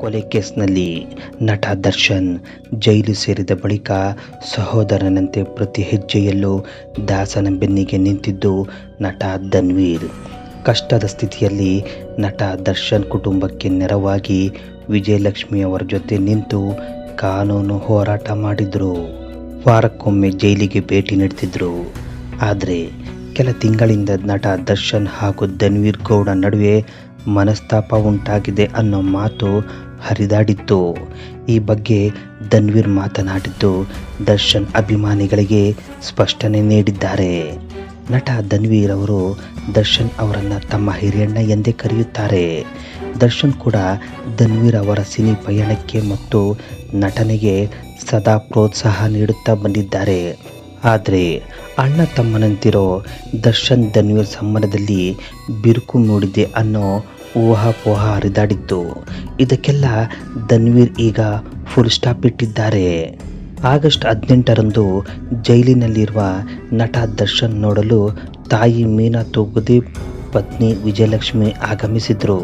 ಕೊಲೆ ಕೇಸ್ನಲ್ಲಿ ನಟ ದರ್ಶನ್ ಜೈಲು ಸೇರಿದ ಬಳಿಕ ಸಹೋದರನಂತೆ ಪ್ರತಿ ಹೆಜ್ಜೆಯಲ್ಲೂ ದಾಸನ ಬೆನ್ನಿಗೆ ನಿಂತಿದ್ದು ನಟ ಧನ್ವೀರ್. ಕಷ್ಟದ ಸ್ಥಿತಿಯಲ್ಲಿ ನಟ ದರ್ಶನ್ ಕುಟುಂಬಕ್ಕೆ ನೆರವಾಗಿ ವಿಜಯಲಕ್ಷ್ಮಿ ಅವರ ಜೊತೆ ನಿಂತು ಕಾನೂನು ಹೋರಾಟ ಮಾಡಿದ್ರು. ವಾರಕ್ಕೊಮ್ಮೆ ಜೈಲಿಗೆ ಭೇಟಿ ನೀಡ್ತಿದ್ರು. ಆದರೆ ಕೆಲ ತಿಂಗಳಿಂದ ನಟ ದರ್ಶನ್ ಹಾಗೂ ಧನ್ವೀರ್ ಗೌಡ ನಡುವೆ ಮನಸ್ತಾಪ ಉಂಟಾಗಿದೆ ಅನ್ನೋ ಮಾತು ಹರಿದಾಡಿತ್ತು. ಈ ಬಗ್ಗೆ ಧನ್ವೀರ್ ಮಾತನಾಡಿದ್ದು ದರ್ಶನ್ ಅಭಿಮಾನಿಗಳಿಗೆ ಸ್ಪಷ್ಟನೆ ನೀಡಿದ್ದಾರೆ. ನಟ ಧನ್ವೀರ್ ಅವರು ದರ್ಶನ್ ಅವರನ್ನು ತಮ್ಮ ಹಿರಿಯಣ್ಣ ಎಂದೇ ಕರೆಯುತ್ತಾರೆ. ದರ್ಶನ್ ಕೂಡ ಧನ್ವೀರ್ ಅವರ ಸಿನಿ ಪಯಣಕ್ಕೆ ಮತ್ತು ನಟನೆಗೆ ಸದಾ ಪ್ರೋತ್ಸಾಹ ನೀಡುತ್ತಾ ಬಂದಿದ್ದಾರೆ. ಆದರೆ ಅಣ್ಣ ತಮ್ಮನಂತಿರೋ ದರ್ಶನ್ ಧನ್ವೀರ್ ಸಂಬಂಧದಲ್ಲಿ ಬಿರುಕು ಮೂಡಿದೆ ಅನ್ನೋ ಊಹಾಪೋಹ ಹರಿದಾಡಿತ್ತು. ಇದಕ್ಕೆಲ್ಲ ಧನ್ವೀರ್ ಈಗ ಫುಲ್ ಸ್ಟಾಪ್ ಇಟ್ಟಿದ್ದಾರೆ. ಆಗಸ್ಟ್ 18ರಂದು ಜೈಲಿನಲ್ಲಿರುವ ನಟ ದರ್ಶನ್ ನೋಡಲು ತಾಯಿ ಮೀನಾ ತೂಗುದೀಪ್, ಪತ್ನಿ ವಿಜಯಲಕ್ಷ್ಮಿ ಆಗಮಿಸಿದ್ರು.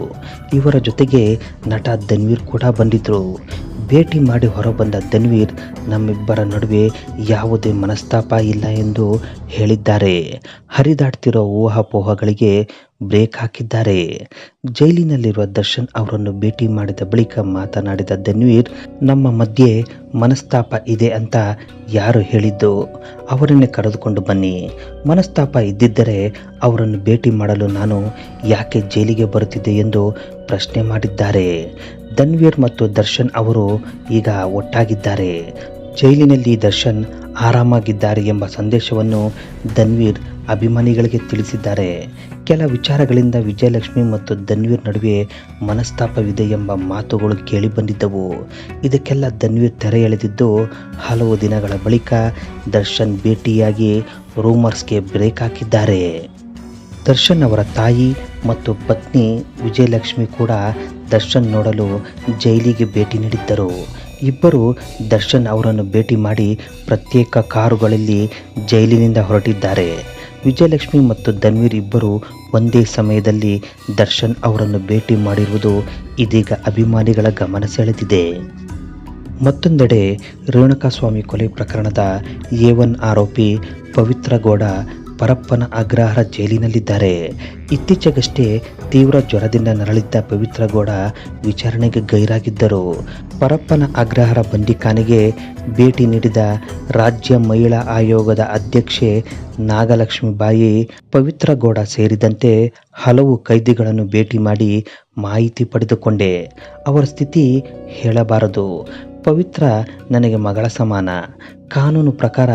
ಇವರ ಜೊತೆಗೆ ನಟ ಧನ್ವೀರ್ ಕೂಡ ಬಂದಿದ್ರು. ಭೇಟಿ ಮಾಡಿ ಹೊರಬಂದ ಧನ್ವೀರ್ ನಮ್ಮಿಬ್ಬರ ನಡುವೆ ಯಾವುದೇ ಮನಸ್ತಾಪ ಇಲ್ಲ ಎಂದು ಹೇಳಿದ್ದಾರೆ. ಹರಿದಾಡ್ತಿರೋ ಊಹಾಪೋಹಗಳಿಗೆ ಬ್ರೇಕ್ ಹಾಕಿದ್ದಾರೆ. ಜೈಲಿನಲ್ಲಿರುವ ದರ್ಶನ್ ಅವರನ್ನು ಭೇಟಿ ಮಾಡಿದ ಬಳಿಕ ಮಾತನಾಡಿದ ಧನ್ವೀರ್, ನಮ್ಮ ಮಧ್ಯೆ ಮನಸ್ತಾಪ ಇದೆ ಅಂತ ಯಾರು ಹೇಳಿದ್ದು? ಅವರನ್ನೇ ಕರೆದುಕೊಂಡು ಬನ್ನಿ. ಮನಸ್ತಾಪ ಇದ್ದಿದ್ದರೆ ಅವರನ್ನು ಭೇಟಿ ಮಾಡಲು ನಾನು ಯಾಕೆ ಜೈಲಿಗೆ ಬರುತ್ತಿದ್ದೆ ಎಂದು ಪ್ರಶ್ನೆ ಮಾಡಿದ್ದಾರೆ. ಧನ್ವೀರ್ ಮತ್ತು ದರ್ಶನ್ ಅವರು ಈಗ ಒಟ್ಟಾಗಿದ್ದಾರೆ. ಜೈಲಿನಲ್ಲಿ ದರ್ಶನ್ ಆರಾಮಾಗಿದ್ದಾರೆ ಎಂಬ ಸಂದೇಶವನ್ನು ಧನ್ವೀರ್ ಅಭಿಮಾನಿಗಳಿಗೆ ತಿಳಿಸಿದ್ದಾರೆ. ಕೆಲ ವಿಚಾರಗಳಿಂದ ವಿಜಯಲಕ್ಷ್ಮಿ ಮತ್ತು ಧನ್ವೀರ್ ನಡುವೆ ಮನಸ್ತಾಪವಿದೆ ಎಂಬ ಮಾತುಗಳು ಕೇಳಿಬಂದಿದ್ದವು. ಇದಕ್ಕೆಲ್ಲ ಧನ್ವೀರ್ ತೆರೆ ಎಳೆದಿದ್ದು ಹಲವು ದಿನಗಳ ಬಳಿಕ ದರ್ಶನ್ ಭೇಟಿಯಾಗಿ ರೂಮರ್ಸ್ಗೆ ಬ್ರೇಕ್ ಹಾಕಿದ್ದಾರೆ. ದರ್ಶನ್ ಅವರ ತಾಯಿ ಮತ್ತು ಪತ್ನಿ ವಿಜಯಲಕ್ಷ್ಮಿ ಕೂಡ ದರ್ಶನ್ ನೋಡಲು ಜೈಲಿಗೆ ಭೇಟಿ ನೀಡಿದ್ದರು. ಇಬ್ಬರು ದರ್ಶನ್ ಅವರನ್ನು ಭೇಟಿ ಮಾಡಿ ಪ್ರತ್ಯೇಕ ಕಾರುಗಳಲ್ಲಿ ಜೈಲಿನಿಂದ ಹೊರಟಿದ್ದಾರೆ. ವಿಜಯಲಕ್ಷ್ಮಿ ಮತ್ತು ಧನ್ವೀರ್ ಇಬ್ಬರು ಒಂದೇ ಸಮಯದಲ್ಲಿ ದರ್ಶನ್ ಅವರನ್ನು ಭೇಟಿ ಮಾಡಿರುವುದು ಇದೀಗ ಅಭಿಮಾನಿಗಳ ಗಮನ ಸೆಳೆದಿದೆ. ಮತ್ತೊಂದೆಡೆ ರೇಣುಕಾಸ್ವಾಮಿ ಕೊಲೆ ಪ್ರಕರಣದ A1 ಆರೋಪಿ ಪವಿತ್ರ ಗೌಡ ಪರಪ್ಪನ ಅಗ್ರಹಾರ ಜೈಲಿನಲ್ಲಿದ್ದಾರೆ. ಇತ್ತೀಚೆಗಷ್ಟೇ ತೀವ್ರ ಜ್ವರದಿಂದ ನರಳಿದ್ದ ಪವಿತ್ರ ಗೌಡ ವಿಚಾರಣೆಗೆ ಗೈರಾಗಿದ್ದರು. ಪರಪ್ಪನ ಅಗ್ರಹಾರ ಬಂದಿಖಾನೆಗೆ ಭೇಟಿ ನೀಡಿದ ರಾಜ್ಯ ಮಹಿಳಾ ಆಯೋಗದ ಅಧ್ಯಕ್ಷೆ ನಾಗಲಕ್ಷ್ಮೀಬಾಯಿ ಪವಿತ್ರ ಗೌಡ ಸೇರಿದಂತೆ ಹಲವು ಕೈದಿಗಳನ್ನು ಭೇಟಿ ಮಾಡಿ ಮಾಹಿತಿ ಪಡೆದುಕೊಂಡೆ. ಅವರ ಸ್ಥಿತಿ ಹೇಳಬಾರದು. ಪವಿತ್ರ ನನಗೆ ಮಗಳ ಸಮಾನ. ಕಾನೂನು ಪ್ರಕಾರ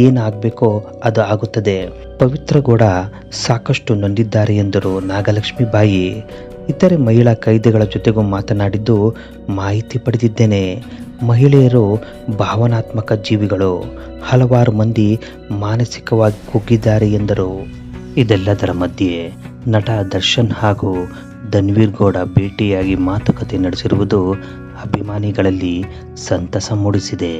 ಏನಾಗಬೇಕೋ ಅದು ಆಗುತ್ತದೆ. ಪವಿತ್ರ ಗೌಡ ಸಾಕಷ್ಟು ನೊಂದಿದ್ದಾರೆ ಎಂದರು ನಾಗಲಕ್ಷ್ಮೀಬಾಯಿ. ಇತರೆ ಮಹಿಳಾ ಕೈದಿಗಳ ಜೊತೆಗೂ ಮಾತನಾಡಿದ್ದು ಮಾಹಿತಿ ಪಡೆದಿದ್ದೇನೆ. ಮಹಿಳೆಯರು ಭಾವನಾತ್ಮಕ ಜೀವಿಗಳು. ಹಲವಾರು ಮಂದಿ ಮಾನಸಿಕವಾಗಿ ಕುಗ್ಗಿದ್ದಾರೆ ಎಂದರು. ಇದೆಲ್ಲದರ ಮಧ್ಯೆ ನಟ ದರ್ಶನ್ ಹಾಗೂ ಧನ್ವೀರ್ ಗೌಡ ಭೇಟಿಯಾಗಿ ಮಾತುಕತೆ ನಡೆಸಿರುವುದು ಅಭಿಮಾನಿಗಳಲ್ಲಿ ಸಂತಸ ಮೂಡಿಸಿದೆ.